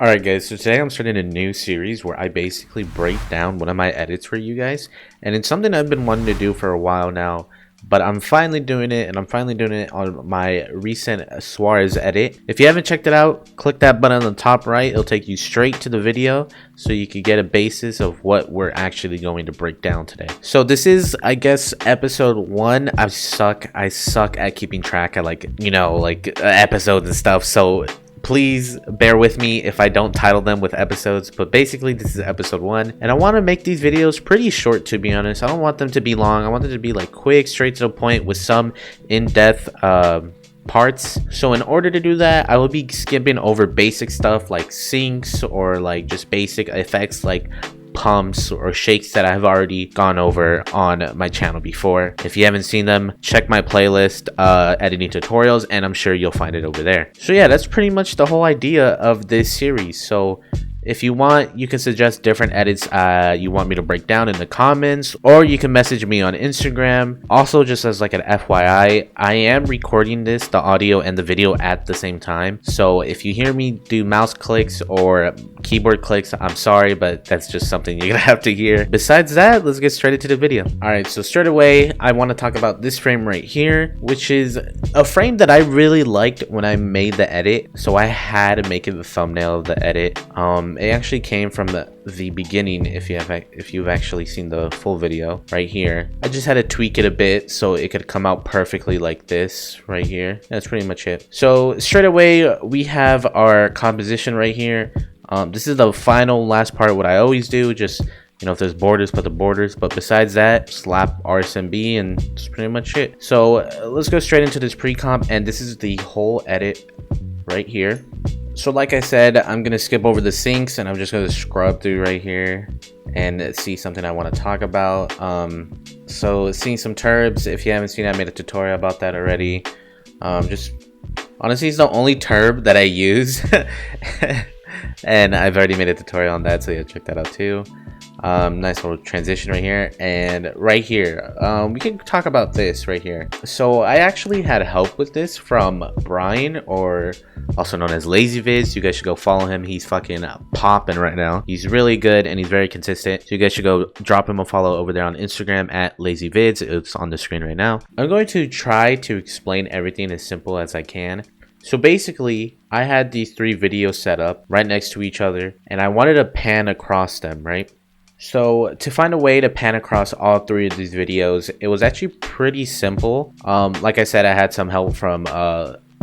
Alright guys, so today I'm starting a new series where I basically break down one of my edits for you guys. And it's something I've been wanting to do for a while now, but I'm finally doing it, and I'm finally doing it on my recent Suarez edit. If you haven't checked it out, click that button on the top right. It'll take you straight to the video so you can get a basis of what we're actually going to break down today. So this is, I guess, episode 1. I suck at keeping track of episodes and stuff, so please bear with me if I don't title them with episodes, but basically this is episode 1, and I want to make these videos pretty short, to be honest. I don't want them to be long. I want them to be like quick, straight to the point with some in-depth parts. So in order to do that, I will be skipping over basic stuff like syncs or like just basic effects like pumps or shakes that I've already gone over on my channel before. If you haven't seen them, check my playlist, editing tutorials, and I'm sure you'll find it over there. So yeah, that's pretty much the whole idea of this series. So if you want, you can suggest different edits you want me to break down in the comments, or you can message me on Instagram. Also, just as like an FYI, I am recording this, the audio and the video at the same time. So if you hear me do mouse clicks or keyboard clicks, I'm sorry, but that's just something you're gonna have to hear. Besides that, let's get straight into the video. Alright, so straight away, I want to talk about this frame right here, which is a frame that I really liked when I made the edit. So I had to make it the thumbnail of the edit. It actually came from the beginning. If you've actually seen the full video right here, I just had to tweak it a bit so it could come out perfectly like this right here. That's pretty much it. So straight away, we have our composition right here. This is the final last part. What I always do, just, you know, if there's borders, put the borders, but besides that, slap RSMB, and that's pretty much it. So let's go straight into this pre-comp, and this is the whole edit right here. So like I said, I'm gonna skip over the syncs, and I'm just gonna scrub through right here and see something I want to talk about. So seeing some turbs, if you haven't seen it, I made a tutorial about that already. Just honestly, it's the only turb that I use and I've already made a tutorial on that, so yeah, check that out too. Nice little transition right here, and right here we can talk about this right here. So I actually had help with this from Brian, or also known as Lazy Vids. You guys should go follow him. He's fucking popping right now. He's really good and he's very consistent, so you guys should go drop him a follow over there on Instagram at Lazy Vids. It's on the screen right now. I'm going to try to explain everything as simple as I can. So basically, I had these 3 videos set up right next to each other, and I wanted to pan across them, right? So to find a way to pan across all 3 of these videos, it was actually pretty simple. Like I said, I had some help from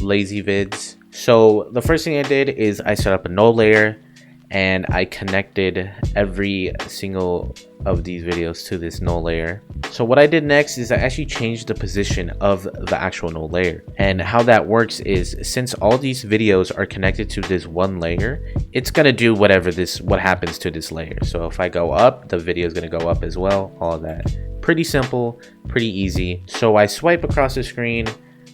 Lazy Vids. So the first thing I did is I set up a null layer, and I connected every single of these videos to this null layer. So what I did next is I actually changed the position of the actual null layer. And how that works is, since all these videos are connected to this one layer, it's gonna do what happens to this layer. So if I go up, the video is gonna go up as well, all of that. Pretty simple, pretty easy. So I swipe across the screen,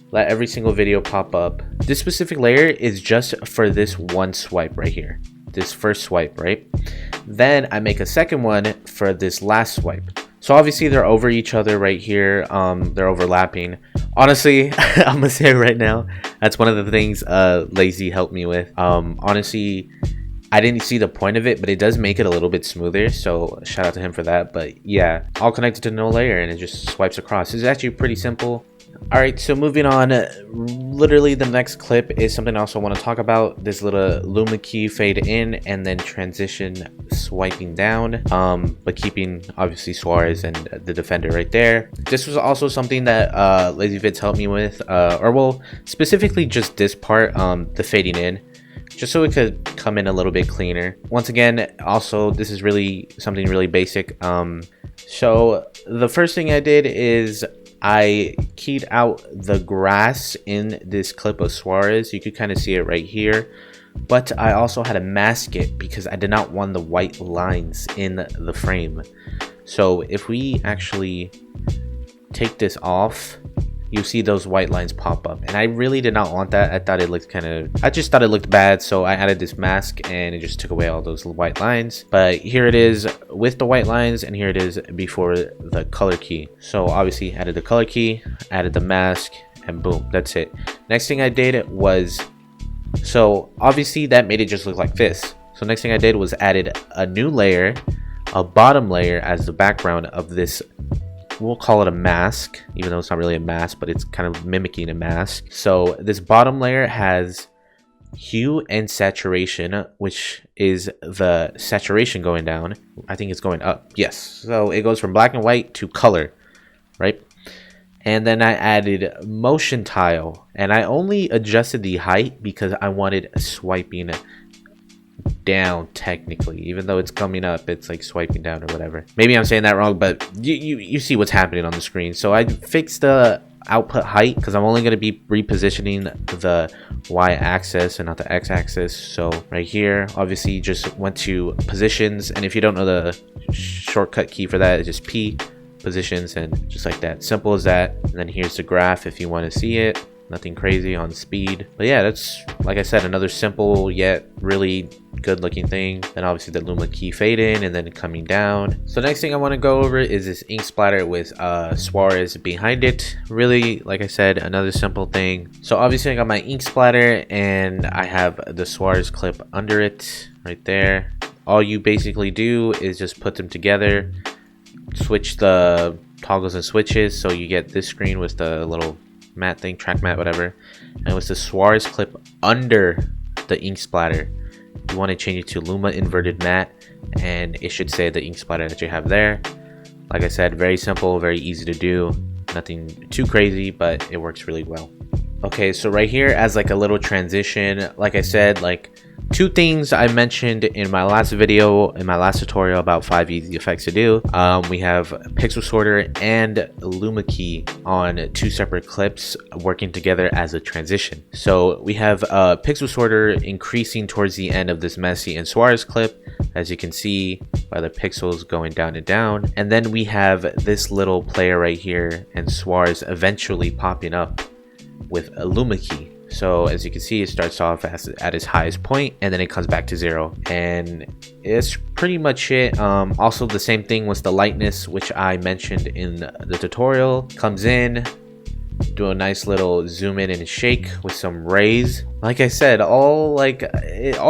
let every single video pop up. This specific layer is just for this one swipe right here. This first swipe, right? Then I make a second one for this last swipe. So obviously they're over each other right here. They're overlapping. Honestly, I'm gonna say it right now, that's one of the things Lazy helped me with. Honestly, I didn't see the point of it, but it does make it a little bit smoother, so shout out to him for that. But yeah, all connected to no layer, and it just swipes across. It's actually pretty simple. Alright, so moving on, literally the next clip is something I also want to talk about. This little Luma Key fade in and then transition swiping down, but keeping obviously Suarez and the defender right there. This was also something that Lazy Vids helped me with, or well, specifically just this part, the fading in, just so it could come in a little bit cleaner. Once again, also this is really something really basic. So the first thing I did is I keyed out the grass in this clip of Suarez. You could kind of see it right here, but I also had to mask it because I did not want the white lines in the frame. So if we actually take this off, you see those white lines pop up, and I really did not want that. I thought it looked I just thought it looked bad, so I added this mask and it just took away all those white lines. But here it is with the white lines, and here it is before the color key. So obviously added the color key, added the mask, and boom, that's it. Next thing I did was So obviously that made it just look like this. So next thing I did was added a new layer, a bottom layer as the background of this. We'll call it a mask, even though it's not really a mask, but it's kind of mimicking a mask. So this bottom layer has hue and saturation, which is the saturation going down. I think it's going up. Yes. So it goes from black and white to color, right? And then I added motion tile, and I only adjusted the height because I wanted swiping down technically, even though it's coming up, it's like swiping down or whatever. Maybe I'm saying that wrong, but you see what's happening on the screen. So I fixed the output height because I'm only going to be repositioning the y-axis and not the x-axis. So right here, obviously just went to positions, and if you don't know the shortcut key for that, it's just P, positions, and just like that, simple as that. And then here's the graph if you want to see it. Nothing crazy on speed, but yeah, that's, like I said, another simple yet really good looking thing. Then obviously the Luma Key fade in and then coming down. So next thing I want to go over is this ink splatter with Suarez behind it. Really, like I said, another simple thing. So obviously I got my ink splatter and I have the Suarez clip under it right there. All you basically do is just put them together, switch the toggles and switches, so you get this screen with the little matte thing, track matte, whatever, and with the Suarez clip under the ink splatter, you want to change it to Luma inverted matte, and it should say the ink splatter that you have there. Like I said, very simple, very easy to do, nothing too crazy, but it works really well. Okay, so right here as like a little transition, like I said, like two things I mentioned in my last video, in my last tutorial about 5 easy effects to do. We have pixel sorter and Luma Key on 2 separate clips working together as a transition. So we have pixel sorter increasing towards the end of this Messi and Suarez clip, as you can see by the pixels going down and down. And then we have this little player right here and Suarez eventually popping up with a Luma Key. So as you can see, it starts off at its highest point and then it comes back to 0, and it's pretty much it. Also the same thing with the lightness, which I mentioned in the tutorial. Comes in, do a nice little zoom in and shake with some rays. Like I said, all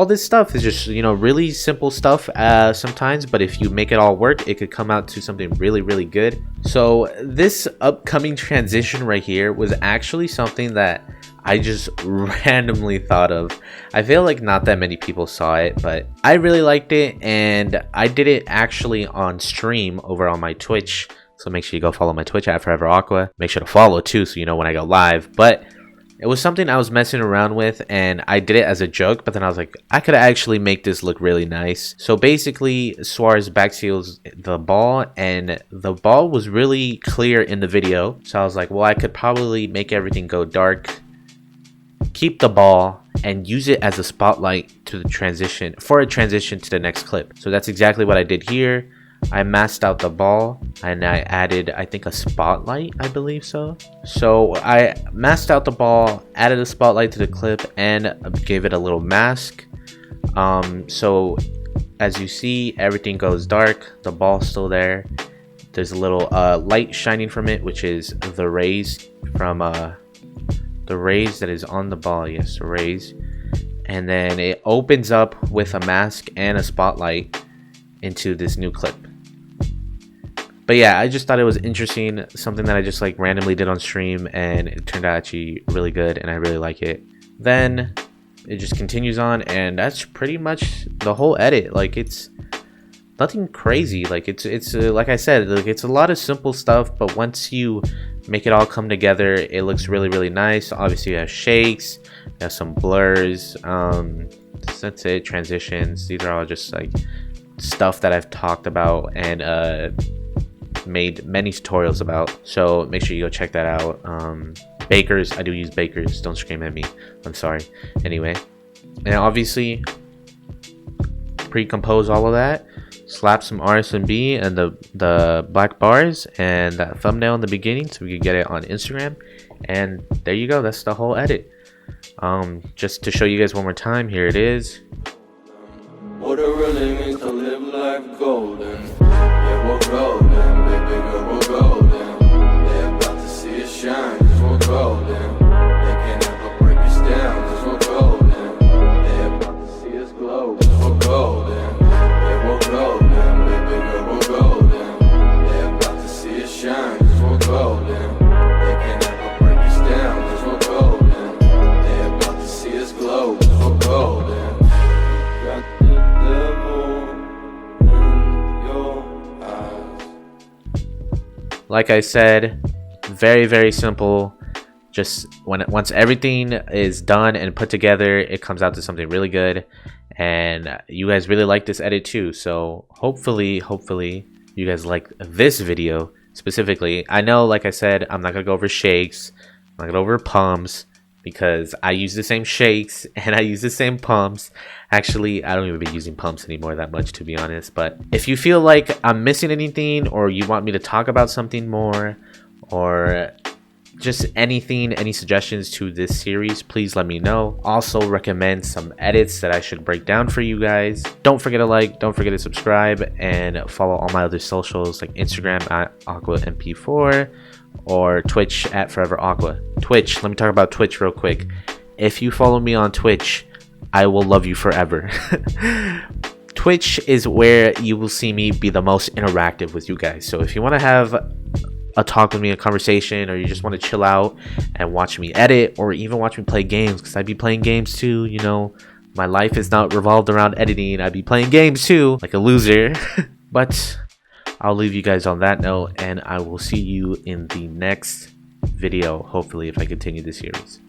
this stuff is just, you know, really simple stuff sometimes, but if you make it all work, it could come out to something really, really good. So this upcoming transition right here was actually something that I just randomly thought of. I feel like not that many people saw it, but I really liked it, and I did it actually on stream over on my Twitch. So make sure you go follow my Twitch at Forever Aqua. Make sure to follow too, so you know when I go live. But it was something I was messing around with, and I did it as a joke, but then I was like, I could actually make this look really nice. So basically, Suarez backseals the ball, and the ball was really clear in the video. So I was like, well, I could probably make everything go dark, keep the ball, and use it as a spotlight to the transition, for a transition to the next clip. So that's exactly what I did here. I masked out the ball and I added, I think, a spotlight, I believe so. So I masked out the ball, added a spotlight to the clip, and gave it a little mask. So as you see, everything goes dark, the ball's still there. There's a little light shining from it, which is the rays from the rays that is on the ball. Yes, the rays. And then it opens up with a mask and a spotlight into this new clip. But yeah, I just thought it was interesting, something that I just like randomly did on stream, and it turned out actually really good, and I really like it. Then it just continues on, and that's pretty much the whole edit. Like, it's nothing crazy. Like, it's like I said, like, it's a lot of simple stuff, but once you make it all come together, it looks really, really nice. Obviously you have shakes, you have some blurs, that's it, transitions. These are all just like stuff that I've talked about and made many tutorials about, so make sure you go check that out. Bakers, I do use bakers, don't scream at me, I'm sorry. Anyway, and obviously pre-compose all of that, slap some RSMB and the black bars and that thumbnail in the beginning so we could get it on Instagram, and there you go, that's the whole edit. Just to show you guys one more time, here it is. What it really means to live life golden. Yeah, we're golden, baby girl, we're golden. They're about to see us shine, cause we're golden. They can't ever break us down, cause we're golden. we're golden. Yeah, we're golden, baby girl, we're golden. They're about to see us shine, cause we're golden. They can never break us down, cause we're golden. They're about to see us glow, cause we're golden. Got the devil in your eyes. Like I said, very simple. Just once everything is done and put together, it comes out to something really good, and you guys really like this edit too. So hopefully you guys like this video specifically. I know, like I said, I'm not gonna go over shakes, I'm not gonna go over pumps, because I use the same shakes and I use the same pumps. Actually, I don't even be using pumps anymore that much, to be honest. But if you feel like I'm missing anything, or you want me to talk about something more, or just anything, any suggestions to this series, please let me know. Also recommend some edits that I should break down for you guys. Don't forget to like, don't forget to subscribe, and follow all my other socials like Instagram at AquaMP4 or Twitch at Forever Aqua. Twitch, let me talk about Twitch real quick. If you follow me on Twitch, I will love you forever. Twitch is where you will see me be the most interactive with you guys. So if you want to have a talk with me, a conversation, or you just want to chill out and watch me edit, or even watch me play games, because I be playing games too, you know. My life is not revolved around editing. I be playing games too, like a loser. But I'll leave you guys on that note, and I will see you in the next video, hopefully, if I continue the series.